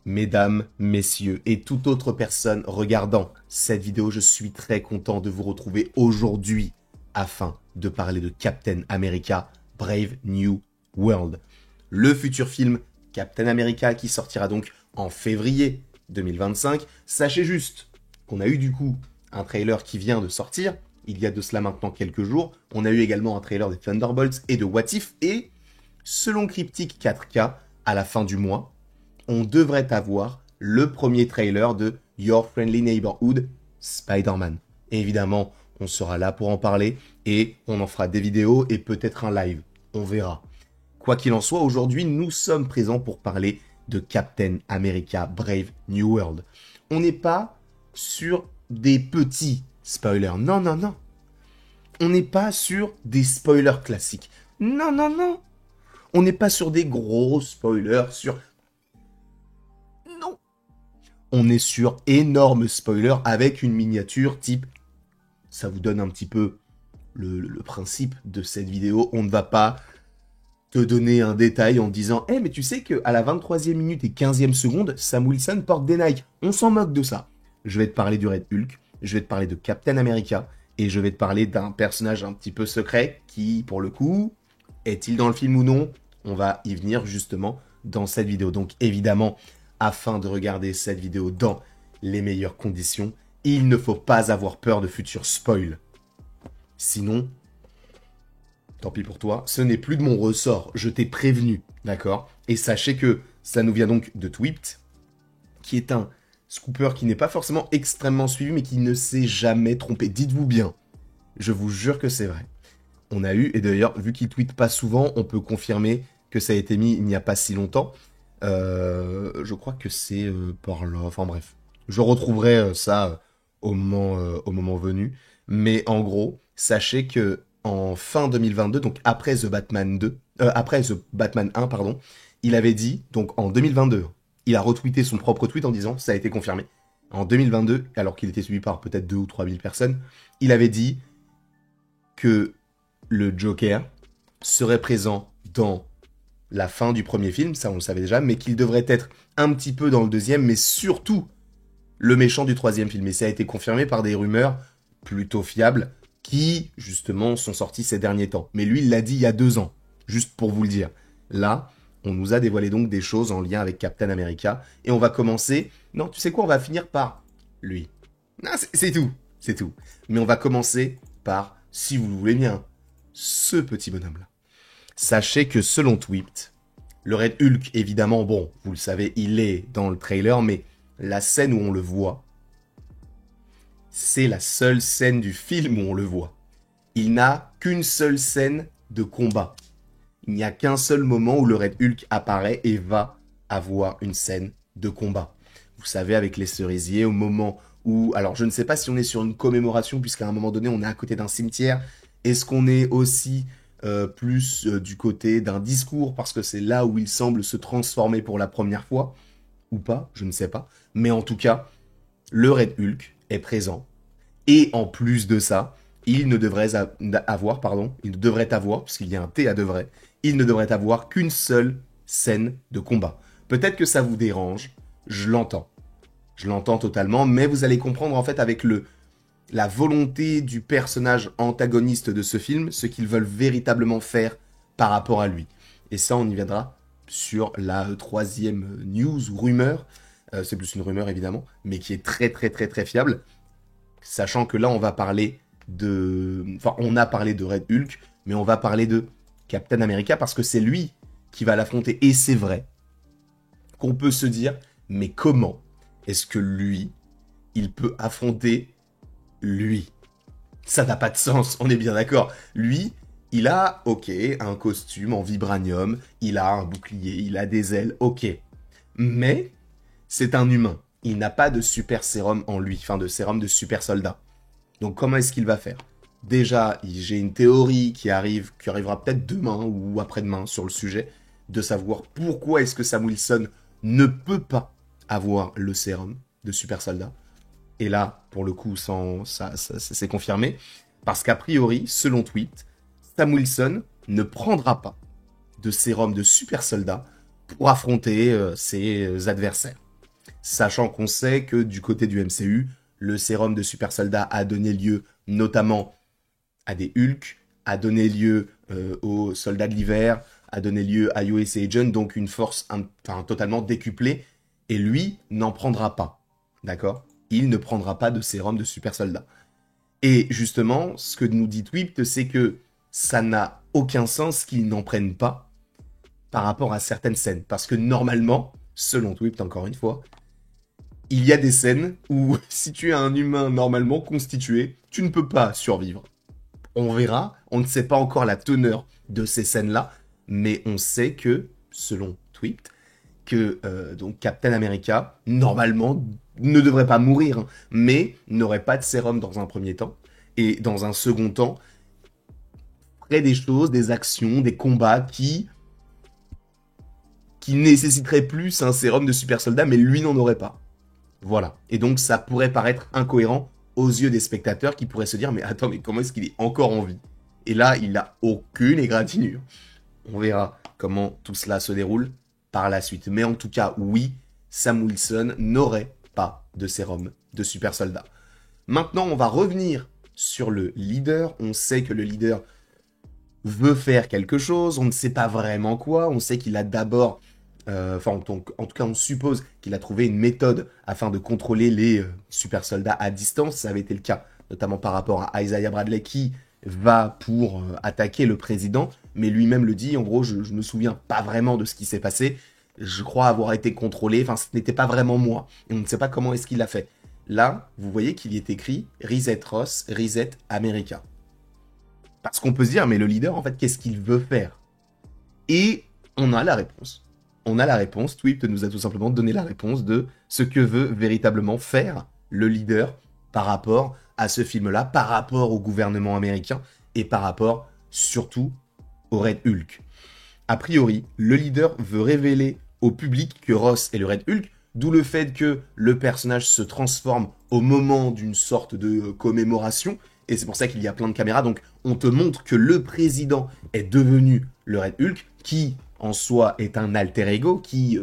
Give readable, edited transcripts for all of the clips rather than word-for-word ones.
Mesdames, messieurs et toute autre personne regardant cette vidéo, je suis très content de vous retrouver aujourd'hui afin de parler de Captain America Brave New World. Le futur film Captain America qui sortira donc en février 2025. Sachez juste qu'on a eu du coup un trailer qui vient de sortir, il y a de cela maintenant quelques jours. On a eu également un trailer des Thunderbolts et de What If et selon Cryptic 4K, à la fin du mois, on devrait avoir le premier trailer de Your Friendly Neighborhood Spider-Man. Et évidemment, on sera là pour en parler et on en fera des vidéos et peut-être un live. On verra. Quoi qu'il en soit, aujourd'hui, nous sommes présents pour parler de Captain America Brave New World. On n'est pas sur des petits spoilers. Non, non, non. On n'est pas sur des spoilers classiques. Non, non, non. On n'est pas sur des gros spoilers sur... Non. On est sur énormes spoilers avec une miniature type... Ça vous donne un petit peu le principe de cette vidéo. On ne va pas te donner un détail en disant « Eh, mais tu sais qu'à la 23e minute et 15e seconde, Sam Wilson porte des Nike. » On s'en moque de ça. Je vais te parler du Red Hulk, je vais te parler de Captain America, et je vais te parler d'un personnage un petit peu secret qui, pour le coup, est-il dans le film ou non? On va y venir justement dans cette vidéo. Donc évidemment, afin de regarder cette vidéo dans les meilleures conditions, il ne faut pas avoir peur de futurs spoils. Sinon, tant pis pour toi, ce n'est plus de mon ressort. Je t'ai prévenu, d'accord? Et sachez que ça nous vient donc de Tweet, qui est un scooper qui n'est pas forcément extrêmement suivi, mais qui ne s'est jamais trompé. Dites-vous bien, je vous jure que c'est vrai. On a eu, et d'ailleurs, vu qu'il tweet pas souvent, on peut confirmer que ça a été mis il n'y a pas si longtemps. Je crois que c'est par là, enfin bref. Je retrouverai ça au moment venu. Mais en gros, sachez que en fin 2022, donc après The Batman 2, après The Batman 1, pardon, il avait dit, donc en 2022, il a retweeté son propre tweet en disant, ça a été confirmé, en 2022, alors qu'il était suivi par peut-être 2 ou 3 000 personnes, il avait dit que le Joker serait présent dans la fin du premier film, ça on le savait déjà, mais qu'il devrait être un petit peu dans le deuxième, mais surtout le méchant du troisième film. Et ça a été confirmé par des rumeurs plutôt fiables qui, justement, sont sorties ces derniers temps. Mais lui, il l'a dit il y a 2 ans, juste pour vous le dire. Là, on nous a dévoilé donc des choses en lien avec Captain America, et on va commencer... Non, tu sais quoi, on va finir par lui. Non, c'est tout, c'est tout. Mais on va commencer par, si vous le voulez bien, ce petit bonhomme-là. Sachez que selon Tweet, le Red Hulk, évidemment, bon, vous le savez, il est dans le trailer, mais la scène où on le voit, c'est la seule scène du film où on le voit. Il n'a qu'une seule scène de combat. Il n'y a qu'un seul moment où le Red Hulk apparaît et va avoir une scène de combat. Vous savez, avec les cerisiers, au moment où... Alors, je ne sais pas si on est sur une commémoration, puisqu'à un moment donné, on est à côté d'un cimetière. Est-ce qu'on est aussi... plus du côté d'un discours, parce que c'est là où il semble se transformer pour la première fois, ou pas, je ne sais pas. Mais en tout cas, le Red Hulk est présent. Et en plus de ça, il ne devrait avoir, parce qu'il y a un T à devrait, il ne devrait avoir qu'une seule scène de combat. Peut-être que ça vous dérange, je l'entends. Je l'entends totalement, mais vous allez comprendre en fait avec la volonté du personnage antagoniste de ce film, ce qu'ils veulent véritablement faire par rapport à lui. Et ça, on y viendra sur la 3e news ou rumeur, c'est plus une rumeur évidemment, mais qui est très très très très fiable, sachant que là, on va parler de... Enfin, on a parlé de Red Hulk, mais on va parler de Captain America, parce que c'est lui qui va l'affronter. Et c'est vrai qu'on peut se dire, mais comment est-ce que lui, il peut affronter lui? Ça n'a pas de sens, on est bien d'accord. Lui, il a, ok, un costume en vibranium, il a un bouclier, il a des ailes, ok. Mais c'est un humain. Il n'a pas de super sérum en lui, enfin de sérum de super soldat. Donc comment est-ce qu'il va faire? Déjà, j'ai une théorie qui arrivera peut-être demain ou après-demain sur le sujet, de savoir pourquoi est-ce que Sam Wilson ne peut pas avoir le sérum de super soldat. Et là, pour le coup, ça c'est confirmé. Parce qu'a priori, selon Tweet, Sam Wilson ne prendra pas de sérum de super soldat pour affronter ses adversaires. sachant qu'on sait que du côté du MCU, le sérum de super soldat a donné lieu notamment à des Hulk, a donné lieu aux soldats de l'hiver, a donné lieu à US Agent, donc une force totalement décuplée, et lui n'en prendra pas, d'accord? Il ne prendra pas de sérum de super soldat. Et justement, ce que nous dit Twipt, c'est que ça n'a aucun sens qu'ils n'en prennent pas par rapport à certaines scènes. Parce que normalement, selon Twipt, encore une fois, il y a des scènes où si tu es un humain normalement constitué, tu ne peux pas survivre. On verra, on ne sait pas encore la teneur de ces scènes-là, mais on sait que, selon Twipt, que donc Captain America, normalement, ne devrait pas mourir, hein, mais n'aurait pas de sérum dans un premier temps, et dans un second temps, ferait des choses, des actions, des combats qui nécessiteraient plus un sérum de super soldat, mais lui n'en aurait pas. Voilà. Et donc ça pourrait paraître incohérent aux yeux des spectateurs qui pourraient se dire mais attends, mais comment est-ce qu'il est encore en vie? Et là, il n'a aucune égratignure. On verra comment tout cela se déroule par la suite. Mais en tout cas, oui, Sam Wilson n'aurait pas de sérum de super soldat. Maintenant, on va revenir sur le leader. On sait que le leader veut faire quelque chose. On ne sait pas vraiment quoi. On sait qu'il a d'abord... en tout cas, on suppose qu'il a trouvé une méthode afin de contrôler les super soldats à distance. Ça avait été le cas, notamment par rapport à Isaiah Bradley qui va pour attaquer le président, mais lui-même le dit, en gros, je me souviens pas vraiment de ce qui s'est passé, je crois avoir été contrôlé, enfin, ce n'était pas vraiment moi, et on ne sait pas comment est-ce qu'il l'a fait. Là, vous voyez qu'il y est écrit « Reset Ross, Reset America ». Parce qu'on peut se dire, mais le leader, en fait, qu'est-ce qu'il veut faire? Et on a la réponse. On a la réponse, Twipt nous a tout simplement donné la réponse de ce que veut véritablement faire le leader par rapport à ce film-là, par rapport au gouvernement américain et par rapport surtout au Red Hulk. A priori, le leader veut révéler au public que Ross est le Red Hulk, d'où le fait que le personnage se transforme au moment d'une sorte de commémoration, et c'est pour ça qu'il y a plein de caméras, donc on te montre que le président est devenu le Red Hulk, qui en soi est un alter ego, qui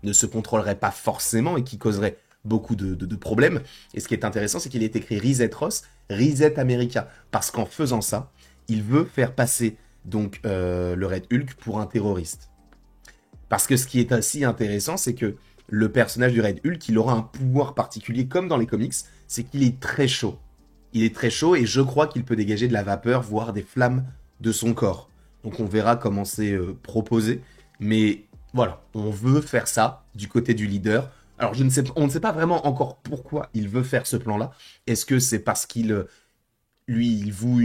ne se contrôlerait pas forcément et qui causerait beaucoup de problèmes. Et ce qui est intéressant, c'est qu'il est écrit Reset Ross, Reset America, parce qu'en faisant ça, il veut faire passer donc le Red Hulk pour un terroriste. Parce que ce qui est aussi intéressant, c'est que le personnage du Red Hulk, il aura un pouvoir particulier, comme dans les comics, c'est qu'il est très chaud. Il est très chaud et je crois qu'il peut dégager de la vapeur, voire des flammes de son corps. Donc on verra comment c'est proposé. Mais voilà, on veut faire ça du côté du leader. Alors on ne sait pas vraiment encore pourquoi il veut faire ce plan-là. Est-ce que c'est parce qu'il il voue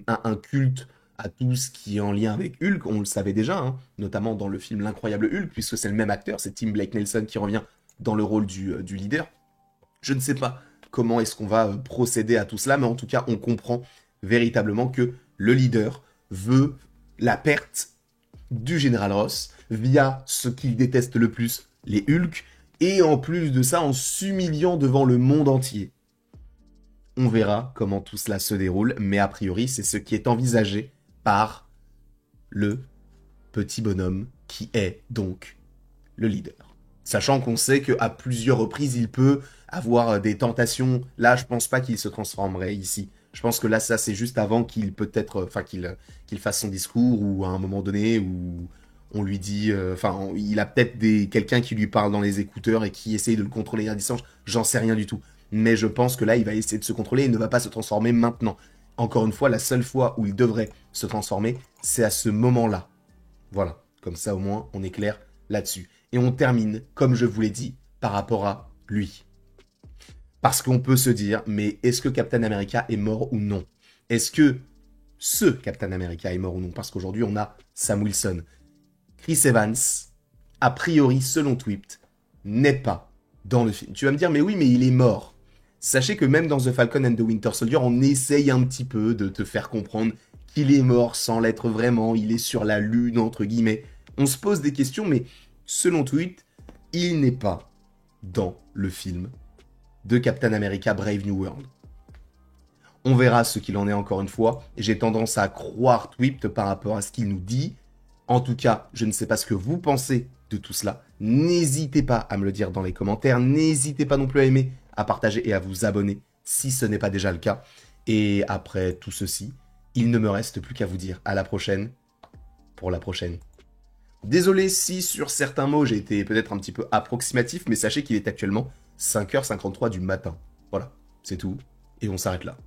un culte à tout ce qui est en lien avec Hulk? On le savait déjà, hein, notamment dans le film L'Incroyable Hulk, puisque c'est le même acteur, c'est Tim Blake Nelson qui revient dans le rôle du leader. Je ne sais pas comment est-ce qu'on va procéder à tout cela, mais en tout cas, on comprend véritablement que le leader veut la perte du général Ross via ce qu'il déteste le plus, les Hulk, et en plus de ça, en s'humiliant devant le monde entier. On verra comment tout cela se déroule, mais a priori, c'est ce qui est envisagé par le petit bonhomme qui est donc le leader. Sachant qu'on sait qu'à plusieurs reprises, il peut avoir des tentations. Là, je pense pas qu'il se transformerait ici. Je pense que là, ça, c'est juste avant qu'il peut-être, qu'il fasse son discours ou à un moment donné où on lui dit, il a peut-être quelqu'un qui lui parle dans les écouteurs et qui essaye de le contrôler à distance. J'en sais rien du tout. Mais je pense que là, il va essayer de se contrôler et ne va pas se transformer maintenant. Encore une fois, la seule fois où il devrait se transformer, c'est à ce moment-là. Voilà. Comme ça, au moins, on est clair là-dessus. Et on termine, comme je vous l'ai dit, par rapport à lui. Parce qu'on peut se dire, mais est-ce que Captain America est mort ou non? Est-ce que ce Captain America est mort ou non? Parce qu'aujourd'hui, on a Sam Wilson. Chris Evans, a priori, selon Twipt, n'est pas dans le film. Tu vas me dire, mais oui, mais il est mort. Sachez que même dans The Falcon and the Winter Soldier, on essaye un petit peu de te faire comprendre qu'il est mort sans l'être vraiment, il est sur la lune, entre guillemets. On se pose des questions, mais selon Twipt, il n'est pas dans le film de Captain America Brave New World. On verra ce qu'il en est encore une fois. J'ai tendance à croire Twipt par rapport à ce qu'il nous dit. En tout cas, je ne sais pas ce que vous pensez de tout cela? N'hésitez pas à me le dire dans les commentaires. N'hésitez pas non plus à aimer, à partager et à vous abonner si ce n'est pas déjà le cas. Et après tout ceci, il ne me reste plus qu'à vous dire à la prochaine pour la prochaine. Désolé si sur certains mots j'ai été peut-être un petit peu approximatif, mais sachez qu'il est actuellement 5h53 du matin. Voilà, c'est tout, et on s'arrête là.